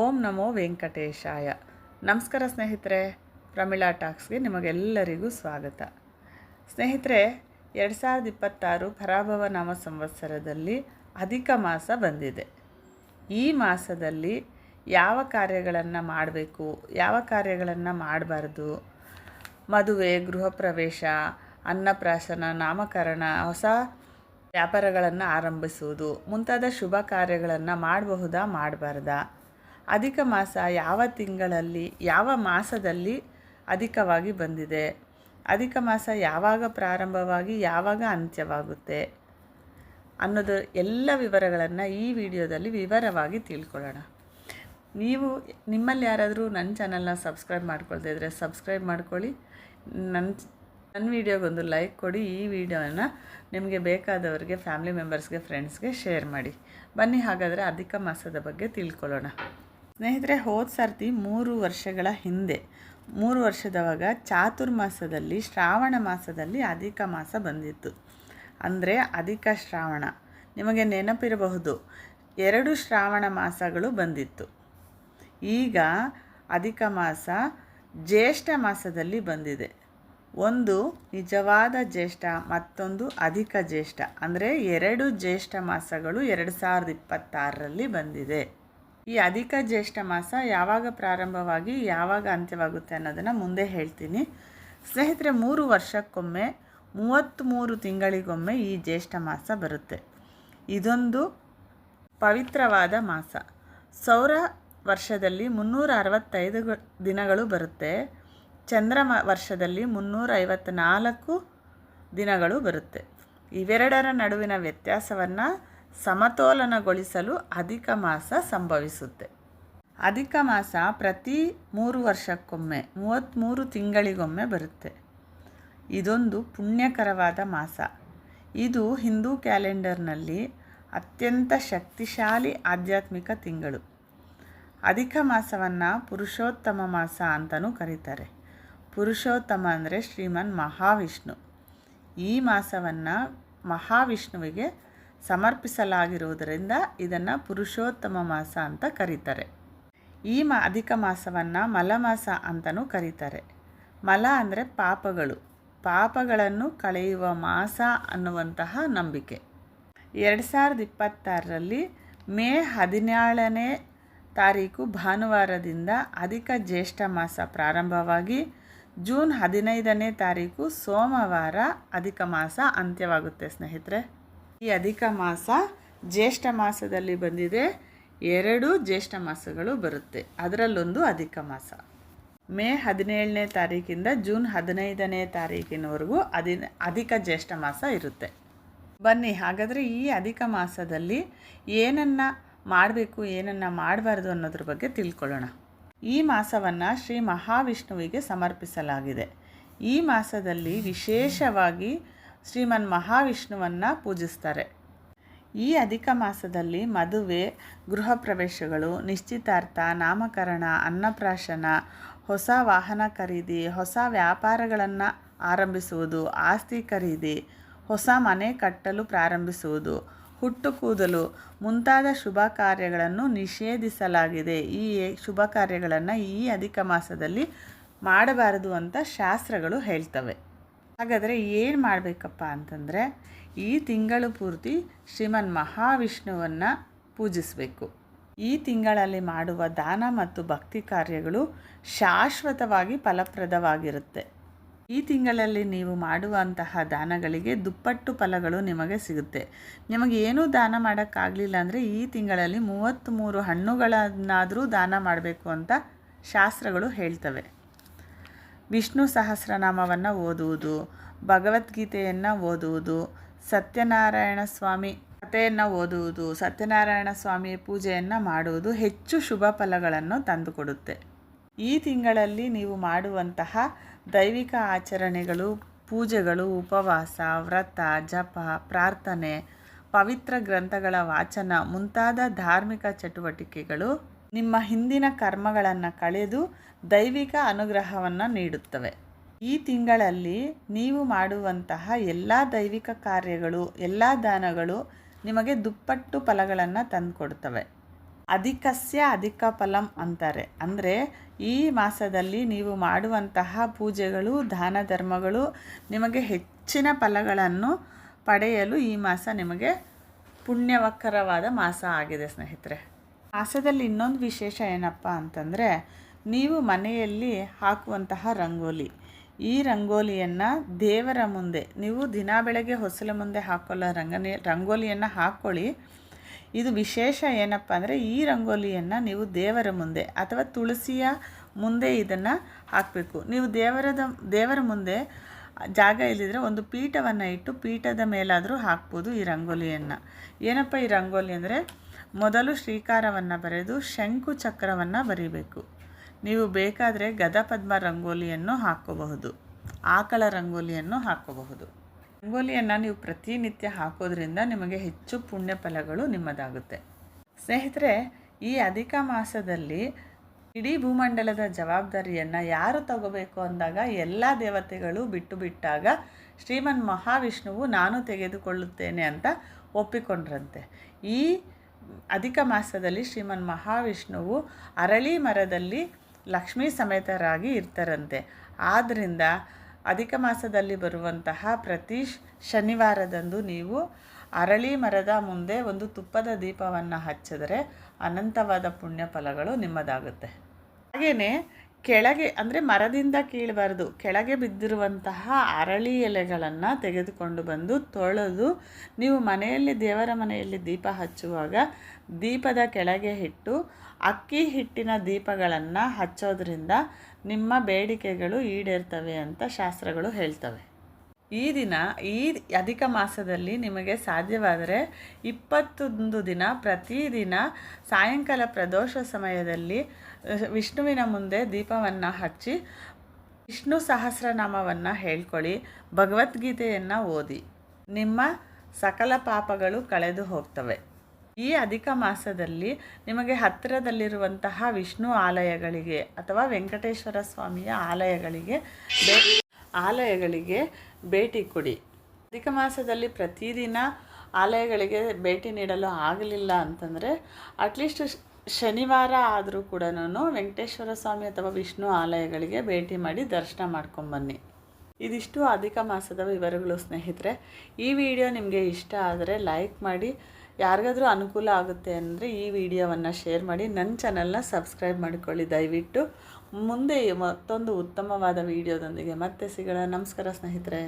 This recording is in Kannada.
ಓಂ ನಮೋ ವೆಂಕಟೇಶಾಯ. ನಮಸ್ಕಾರ ಸ್ನೇಹಿತರೆ, ಪ್ರಮಿಳಾ ಟಾಕ್ಸ್ಗೆ ನಿಮಗೆಲ್ಲರಿಗೂ ಸ್ವಾಗತ. ಸ್ನೇಹಿತರೆ, 2026 ಪರಾಭವ ನಾಮ ಸಂವತ್ಸರದಲ್ಲಿ ಅಧಿಕ ಮಾಸ ಬಂದಿದೆ. ಈ ಮಾಸದಲ್ಲಿ ಯಾವ ಕಾರ್ಯಗಳನ್ನು ಮಾಡಬೇಕು, ಯಾವ ಕಾರ್ಯಗಳನ್ನು ಮಾಡಬಾರ್ದು, ಮದುವೆ, ಗೃಹ ಪ್ರವೇಶ, ಅನ್ನಪ್ರಾಶನ, ನಾಮಕರಣ, ಹೊಸ ವ್ಯಾಪಾರಗಳನ್ನು ಆರಂಭಿಸುವುದು ಮುಂತಾದ ಶುಭ ಕಾರ್ಯಗಳನ್ನು ಮಾಡಬಹುದಾ, ಮಾಡಬಾರ್ದಾ, ಅಧಿಕ ಮಾಸ ಯಾವ ತಿಂಗಳಲ್ಲಿ, ಯಾವ ಮಾಸದಲ್ಲಿ ಅಧಿಕವಾಗಿ ಬಂದಿದೆ, ಅಧಿಕ ಮಾಸ ಯಾವಾಗ ಪ್ರಾರಂಭವಾಗಿ ಯಾವಾಗ ಅಂತ್ಯವಾಗುತ್ತೆ ಅನ್ನೋದು ಎಲ್ಲ ವಿವರಗಳನ್ನು ಈ ವಿಡಿಯೋದಲ್ಲಿ ವಿವರವಾಗಿ ತಿಳ್ಕೊಳ್ಳೋಣ. ನಿಮ್ಮಲ್ಲಿ ಯಾರಾದರೂ ನನ್ನ ಚಾನಲ್ನ ಸಬ್ಸ್ಕ್ರೈಬ್ ಮಾಡ್ಕೊಳ್ತಾ ಇದ್ದರೆ ಸಬ್ಸ್ಕ್ರೈಬ್ ಮಾಡ್ಕೊಳ್ಳಿ. ನನ್ನ ವಿಡಿಯೋಗೊಂದು ಲೈಕ್ ಕೊಡಿ. ಈ ವಿಡಿಯೋನ ನಿಮಗೆ ಬೇಕಾದವರಿಗೆ, ಫ್ಯಾಮಿಲಿ ಮೆಂಬರ್ಸ್ಗೆ, ಫ್ರೆಂಡ್ಸ್ಗೆ ಶೇರ್ ಮಾಡಿ. ಬನ್ನಿ ಹಾಗಾದರೆ ಅಧಿಕ ಮಾಸದ ಬಗ್ಗೆ ತಿಳ್ಕೊಳ್ಳೋಣ. ಸ್ನೇಹಿತರೆ, ಹೋದ ಸರ್ತಿ 3 ವರ್ಷಗಳ ಹಿಂದೆ, 3 ವರ್ಷದವಾಗ ಚಾತುರ್ಮಾಸದಲ್ಲಿ, ಶ್ರಾವಣ ಮಾಸದಲ್ಲಿ ಅಧಿಕ ಮಾಸ ಬಂದಿತ್ತು. ಅಂದರೆ ಅಧಿಕ ಶ್ರಾವಣ. ನಿಮಗೆ ನೆನಪಿರಬಹುದು, 2 ಶ್ರಾವಣ ಮಾಸಗಳು ಬಂದಿತ್ತು. ಈಗ ಅಧಿಕ ಮಾಸ ಜ್ಯೇಷ್ಠ ಮಾಸದಲ್ಲಿ ಬಂದಿದೆ. ಒಂದು ನಿಜವಾದ ಜ್ಯೇಷ್ಠ, ಮತ್ತೊಂದು ಅಧಿಕ ಜ್ಯೇಷ್ಠ. ಅಂದರೆ 2 ಜ್ಯೇಷ್ಠ ಮಾಸಗಳು 2026ರಲ್ಲಿ ಬಂದಿದೆ. ಈ ಅಧಿಕ ಜ್ಯೇಷ್ಠ ಮಾಸ ಯಾವಾಗ ಪ್ರಾರಂಭವಾಗಿ ಯಾವಾಗ ಅಂತ್ಯವಾಗುತ್ತೆ ಅನ್ನೋದನ್ನು ಮುಂದೆ ಹೇಳ್ತೀನಿ. ಸ್ನೇಹಿತರೆ, 3 ವರ್ಷಕ್ಕೊಮ್ಮೆ 33 ತಿಂಗಳಿಗೊಮ್ಮೆ ಈ ಜ್ಯೇಷ್ಠ ಮಾಸ ಬರುತ್ತೆ. ಇದೊಂದು ಪವಿತ್ರವಾದ ಮಾಸ. ಸೌರ ವರ್ಷದಲ್ಲಿ 365 ದಿನಗಳು ಬರುತ್ತೆ. ಚಂದ್ರ ವರ್ಷದಲ್ಲಿ 354 ದಿನಗಳು ಬರುತ್ತೆ. ಇವೆರಡರ ನಡುವಿನ ವ್ಯತ್ಯಾಸವನ್ನು ಸಮತೋಲನಗೊಳಿಸಲು ಅಧಿಕ ಮಾಸ ಸಂಭವಿಸುತ್ತೆ. ಅಧಿಕ ಮಾಸ ಪ್ರತಿ 3 ವರ್ಷಕ್ಕೊಮ್ಮೆ 33 ತಿಂಗಳಿಗೊಮ್ಮೆ ಬರುತ್ತೆ. ಇದೊಂದು ಪುಣ್ಯಕರವಾದ ಮಾಸ. ಇದು ಹಿಂದೂ ಕ್ಯಾಲೆಂಡರ್ನಲ್ಲಿ ಅತ್ಯಂತ ಶಕ್ತಿಶಾಲಿ ಆಧ್ಯಾತ್ಮಿಕ ತಿಂಗಳು. ಅಧಿಕ ಮಾಸವನ್ನು ಪುರುಷೋತ್ತಮ ಮಾಸ ಅಂತಲೂ ಕರೀತಾರೆ. ಪುರುಷೋತ್ತಮ ಅಂದರೆ ಶ್ರೀಮನ್ ಮಹಾವಿಷ್ಣು. ಈ ಮಾಸವನ್ನು ಮಹಾವಿಷ್ಣುವಿಗೆ ಸಮರ್ಪಿಸಲಾಗಿರುವುದರಿಂದ ಇದನ್ನು ಪುರುಷೋತ್ತಮ ಮಾಸ ಅಂತ ಕರೀತಾರೆ. ಈ ಅಧಿಕ ಮಾಸವನ್ನು ಮಲಮಾಸ ಅಂತಲೂ ಕರೀತಾರೆ. ಮಲ ಅಂದರೆ ಪಾಪಗಳನ್ನು ಕಳೆಯುವ ಮಾಸ ಅನ್ನುವಂತಹ ನಂಬಿಕೆ. 2026ರಲ್ಲಿ ಮೇ 17ನೇ ತಾರೀಕು ಭಾನುವಾರದಿಂದ ಅಧಿಕ ಜ್ಯೇಷ್ಠ ಮಾಸ ಪ್ರಾರಂಭವಾಗಿ ಜೂನ್ 15ನೇ ತಾರೀಕು ಸೋಮವಾರ ಅಧಿಕ ಮಾಸ ಅಂತ್ಯವಾಗುತ್ತೆ. ಸ್ನೇಹಿತರೆ, ಈ ಅಧಿಕ ಮಾಸ ಜ್ಯೇಷ್ಠ ಮಾಸದಲ್ಲಿ ಬಂದಿದೆ. 2 ಜ್ಯೇಷ್ಠ ಮಾಸಗಳು ಬರುತ್ತೆ, ಅದರಲ್ಲೊಂದು ಅಧಿಕ ಮಾಸ. ಮೇ 17ನೇ ತಾರೀಕಿಂದ ಜೂನ್ 15ನೇ ತಾರೀಕಿನವರೆಗೂ ಅಧಿಕ ಜ್ಯೇಷ್ಠ ಮಾಸ ಇರುತ್ತೆ. ಬನ್ನಿ ಹಾಗಾದರೆ ಈ ಅಧಿಕ ಮಾಸದಲ್ಲಿ ಏನನ್ನು ಮಾಡಬೇಕು, ಏನನ್ನು ಮಾಡಬಾರ್ದು ಅನ್ನೋದ್ರ ಬಗ್ಗೆ ತಿಳ್ಕೊಳ್ಳೋಣ. ಈ ಮಾಸವನ್ನು ಶ್ರೀ ಮಹಾವಿಷ್ಣುವಿಗೆ ಸಮರ್ಪಿಸಲಾಗಿದೆ. ಈ ಮಾಸದಲ್ಲಿ ವಿಶೇಷವಾಗಿ ಶ್ರೀಮನ್ ಮಹಾವಿಷ್ಣುವನ್ನು ಪೂಜಿಸ್ತಾರೆ. ಈ ಅಧಿಕ ಮಾಸದಲ್ಲಿ ಮದುವೆ, ಗೃಹ ಪ್ರವೇಶಗಳು, ನಿಶ್ಚಿತಾರ್ಥ, ನಾಮಕರಣ, ಅನ್ನಪ್ರಾಶನ, ಹೊಸ ವಾಹನ ಖರೀದಿ, ಹೊಸ ವ್ಯಾಪಾರಗಳನ್ನು ಆರಂಭಿಸುವುದು, ಆಸ್ತಿ ಖರೀದಿ, ಹೊಸ ಮನೆ ಕಟ್ಟಲು ಪ್ರಾರಂಭಿಸುವುದು, ಹುಟ್ಟು ಕೂದಲು ಮುಂತಾದ ಶುಭ ಕಾರ್ಯಗಳನ್ನು ನಿಷೇಧಿಸಲಾಗಿದೆ. ಈ ಶುಭ ಕಾರ್ಯಗಳನ್ನು ಈ ಅಧಿಕ ಮಾಸದಲ್ಲಿ ಮಾಡಬಾರದು ಅಂತ ಶಾಸ್ತ್ರಗಳು ಹೇಳ್ತವೆ. ಹಾಗಾದರೆ ಏನು ಮಾಡಬೇಕಪ್ಪ ಅಂತಂದರೆ, ಈ ತಿಂಗಳು ಪೂರ್ತಿ ಶ್ರೀಮನ್ ಮಹಾವಿಷ್ಣುವನ್ನು ಪೂಜಿಸಬೇಕು. ಈ ತಿಂಗಳಲ್ಲಿ ಮಾಡುವ ದಾನ ಮತ್ತು ಭಕ್ತಿ ಕಾರ್ಯಗಳು ಶಾಶ್ವತವಾಗಿ ಫಲಪ್ರದವಾಗಿರುತ್ತೆ. ಈ ತಿಂಗಳಲ್ಲಿ ನೀವು ಮಾಡುವಂತಹ ದಾನಗಳಿಗೆ ದುಪ್ಪಟ್ಟು ಫಲಗಳು ನಿಮಗೆ ಸಿಗುತ್ತೆ. ನಿಮಗೆ ಏನೂ ದಾನ ಮಾಡೋಕ್ಕಾಗಲಿಲ್ಲ ಅಂದರೆ ಈ ತಿಂಗಳಲ್ಲಿ 33 ಹಣ್ಣುಗಳನ್ನಾದರೂ ದಾನ ಮಾಡಬೇಕು ಅಂತ ಶಾಸ್ತ್ರಗಳು ಹೇಳ್ತವೆ. ವಿಷ್ಣು ಸಹಸ್ರನಾಮವನ್ನು ಓದುವುದು, ಭಗವದ್ಗೀತೆಯನ್ನು ಓದುವುದು, ಸತ್ಯನಾರಾಯಣ ಸ್ವಾಮಿ ಕಥೆಯನ್ನು ಓದುವುದು, ಸತ್ಯನಾರಾಯಣ ಸ್ವಾಮಿ ಪೂಜೆಯನ್ನು ಮಾಡುವುದು ಹೆಚ್ಚು ಶುಭ ಫಲಗಳನ್ನು ತಂದುಕೊಡುತ್ತೆ. ಈ ತಿಂಗಳಲ್ಲಿ ನೀವು ಮಾಡುವಂತಹ ದೈವಿಕ ಆಚರಣೆಗಳು, ಪೂಜೆಗಳು, ಉಪವಾಸ, ವ್ರತ, ಜಪ, ಪ್ರಾರ್ಥನೆ, ಪವಿತ್ರ ಗ್ರಂಥಗಳ ವಾಚನ ಮುಂತಾದ ಧಾರ್ಮಿಕ ಚಟುವಟಿಕೆಗಳು ನಿಮ್ಮ ಹಿಂದಿನ ಕರ್ಮಗಳನ್ನು ಕಳೆದು ದೈವಿಕ ಅನುಗ್ರಹವನ್ನು ನೀಡುತ್ತವೆ. ಈ ತಿಂಗಳಲ್ಲಿ ನೀವು ಮಾಡುವಂತಹ ಎಲ್ಲ ದೈವಿಕ ಕಾರ್ಯಗಳು, ಎಲ್ಲ ದಾನಗಳು ನಿಮಗೆ ದುಪ್ಪಟ್ಟು ಫಲಗಳನ್ನು ತಂದುಕೊಡ್ತವೆ. ಅಧಿಕಸ್ಯ ಅಧಿಕ ಫಲಂ ಅಂತಾರೆ. ಅಂದರೆ ಈ ಮಾಸದಲ್ಲಿ ನೀವು ಮಾಡುವಂತಹ ಪೂಜೆಗಳು ದಾನ ಧರ್ಮಗಳು ನಿಮಗೆ ಹೆಚ್ಚಿನ ಫಲಗಳನ್ನು ಪಡೆಯಲು ಈ ಮಾಸ ನಿಮಗೆ ಪುಣ್ಯವಕರವಾದ ಮಾಸ ಆಗಿದೆ ಸ್ನೇಹಿತರೆ. ಮಾಸದಲ್ಲಿ ಇನ್ನೊಂದು ವಿಶೇಷ ಏನಪ್ಪ ಅಂತಂದರೆ, ನೀವು ಮನೆಯಲ್ಲಿ ಹಾಕುವಂತಹ ರಂಗೋಲಿ, ಈ ರಂಗೋಲಿಯನ್ನು ದೇವರ ಮುಂದೆ ನೀವು ದಿನ ಬೆಳಗ್ಗೆ ಹೊಸಲ ಮುಂದೆ ಹಾಕೊಳ್ಳೋ ರಂಗೋಲಿಯನ್ನು ಹಾಕ್ಕೊಳ್ಳಿ. ಇದು ವಿಶೇಷ ಏನಪ್ಪ ಅಂದರೆ, ಈ ರಂಗೋಲಿಯನ್ನು ನೀವು ದೇವರ ಮುಂದೆ ಅಥವಾ ತುಳಸಿಯ ಮುಂದೆ ಇದನ್ನು ಹಾಕಬೇಕು. ನೀವು ದೇವರ ಮುಂದೆ ಜಾಗ ಇಲ್ಲದಿದ್ದರೆ ಒಂದು ಪೀಠವನ್ನು ಇಟ್ಟು ಪೀಠದ ಮೇಲಾದರೂ ಹಾಕ್ಬೋದು ಈ ರಂಗೋಲಿಯನ್ನು. ಏನಪ್ಪ ಈ ರಂಗೋಲಿ ಅಂದರೆ, ಮೊದಲು ಶ್ರೀಕಾರವನ್ನು ಬರೆದು ಶಂಕು ಚಕ್ರವನ್ನು ಬರೀಬೇಕು. ನೀವು ಬೇಕಾದರೆ ಗದಪದ್ಮ ರಂಗೋಲಿಯನ್ನು ಹಾಕ್ಕೋಬಹುದು, ಆಕಳ ರಂಗೋಲಿಯನ್ನು ಹಾಕ್ಕೋಬಹುದು. ರಂಗೋಲಿಯನ್ನು ನೀವು ಪ್ರತಿನಿತ್ಯ ಹಾಕೋದ್ರಿಂದ ನಿಮಗೆ ಹೆಚ್ಚು ಪುಣ್ಯ ಫಲಗಳು ನಿಮ್ಮದಾಗುತ್ತೆ. ಸ್ನೇಹಿತರೆ, ಈ ಅಧಿಕ ಮಾಸದಲ್ಲಿ ಇಡೀ ಭೂಮಂಡಲದ ಜವಾಬ್ದಾರಿಯನ್ನು ಯಾರು ತಗೋಬೇಕು ಅಂದಾಗ ಎಲ್ಲ ದೇವತೆಗಳು ಬಿಟ್ಟಾಗ ಶ್ರೀಮನ್ ಮಹಾವಿಷ್ಣುವು ನಾನು ತೆಗೆದುಕೊಳ್ಳುತ್ತೇನೆ ಅಂತ ಒಪ್ಪಿಕೊಂಡ್ರಂತೆ. ಈ ಅಧಿಕ ಮಾಸದಲ್ಲಿ ಶ್ರೀಮನ್ ಮಹಾವಿಷ್ಣುವು ಅರಳಿ ಮರದಲ್ಲಿ ಲಕ್ಷ್ಮೀ ಸಮೇತರಾಗಿ ಇರ್ತಾರಂತೆ. ಆದ್ದರಿಂದ ಅಧಿಕ ಮಾಸದಲ್ಲಿ ಬರುವಂತಹ ಪ್ರತಿ ಶನಿವಾರದಂದು ನೀವು ಅರಳಿ ಮರದ ಮುಂದೆ ಒಂದು ತುಪ್ಪದ ದೀಪವನ್ನು ಹಚ್ಚಿದರೆ ಅನಂತವಾದ ಪುಣ್ಯ ಫಲಗಳು ನಿಮ್ಮದಾಗುತ್ತೆ. ಹಾಗೆಯೇ ಕೆಳಗೆ ಅಂದರೆ ಮರದಿಂದ ಕೀಳಬಾರ್ದು, ಕೆಳಗೆ ಬಿದ್ದಿರುವಂತಹ ಅರಳಿ ಎಲೆಗಳನ್ನು ತೆಗೆದುಕೊಂಡು ಬಂದು ತೊಳೆದು ನೀವು ಮನೆಯಲ್ಲಿ ದೇವರ ಮನೆಯಲ್ಲಿ ದೀಪ ಹಚ್ಚುವಾಗ ದೀಪದ ಕೆಳಗೆ ಇಟ್ಟು ಅಕ್ಕಿ ಹಿಟ್ಟಿನ ದೀಪಗಳನ್ನು ಹಚ್ಚೋದ್ರಿಂದ ನಿಮ್ಮ ಬೇಡಿಕೆಗಳು ಈಡೇರ್ತವೆ ಅಂತ ಶಾಸ್ತ್ರಗಳು ಹೇಳ್ತವೆ. ಈ ದಿನ ಈ ಅಧಿಕ ಮಾಸದಲ್ಲಿ ನಿಮಗೆ ಸಾಧ್ಯವಾದರೆ 21 ದಿನ ಪ್ರತಿದಿನ ಸಾಯಂಕಾಲ ಪ್ರದೋಷ ಸಮಯದಲ್ಲಿ ವಿಷ್ಣುವಿನ ಮುಂದೆ ದೀಪವನ್ನು ಹಚ್ಚಿ ವಿಷ್ಣು ಸಹಸ್ರನಾಮವನ್ನು ಹೇಳ್ಕೊಳ್ಳಿ, ಭಗವದ್ಗೀತೆಯನ್ನು ಓದಿ. ನಿಮ್ಮ ಸಕಲ ಪಾಪಗಳು ಕಳೆದು ಹೋಗ್ತವೆ. ಈ ಅಧಿಕ ಮಾಸದಲ್ಲಿ ನಿಮಗೆ ಹತ್ತಿರದಲ್ಲಿರುವಂತಹ ವಿಷ್ಣು ಆಲಯಗಳಿಗೆ ಅಥವಾ ವೆಂಕಟೇಶ್ವರ ಸ್ವಾಮಿಯ ಆಲಯಗಳಿಗೆ ಭೇಟಿ ಕೊಡಿ. ಅಧಿಕ ಮಾಸದಲ್ಲಿ ಪ್ರತಿದಿನ ಆಲಯಗಳಿಗೆ ಭೇಟಿ ನೀಡಲು ಆಗಲಿಲ್ಲ ಅಂತಂದರೆ ಅಟ್ಲೀಸ್ಟ್ ಶನಿವಾರ ಆದರೂ ಕೂಡ ವೆಂಕಟೇಶ್ವರ ಸ್ವಾಮಿ ಅಥವಾ ವಿಷ್ಣು ಆಲಯಗಳಿಗೆ ಭೇಟಿ ಮಾಡಿ ದರ್ಶನ ಮಾಡ್ಕೊಂಬನ್ನಿ. ಇದಿಷ್ಟು ಅಧಿಕ ಮಾಸದ ವಿವರಗಳು ಸ್ನೇಹಿತರೆ. ಈ ವಿಡಿಯೋ ನಿಮಗೆ ಇಷ್ಟ ಆದರೆ ಲೈಕ್ ಮಾಡಿ, ಯಾರಿಗಾದರೂ ಅನುಕೂಲ ಆಗುತ್ತೆ ಅಂದರೆ ಈ ವಿಡಿಯೋವನ್ನು ಶೇರ್ ಮಾಡಿ, ನನ್ನ ಚಾನಲ್ನ ಸಬ್ಸ್ಕ್ರೈಬ್ ಮಾಡಿಕೊಳ್ಳಿ ದಯವಿಟ್ಟು. ಮುಂದೆ ಮತ್ತೊಂದು ಉತ್ತಮವಾದ ವಿಡಿಯೋದೊಂದಿಗೆ ಮತ್ತೆ ಸಿಗೋಣ. ನಮಸ್ಕಾರ ಸ್ನೇಹಿತರೆ.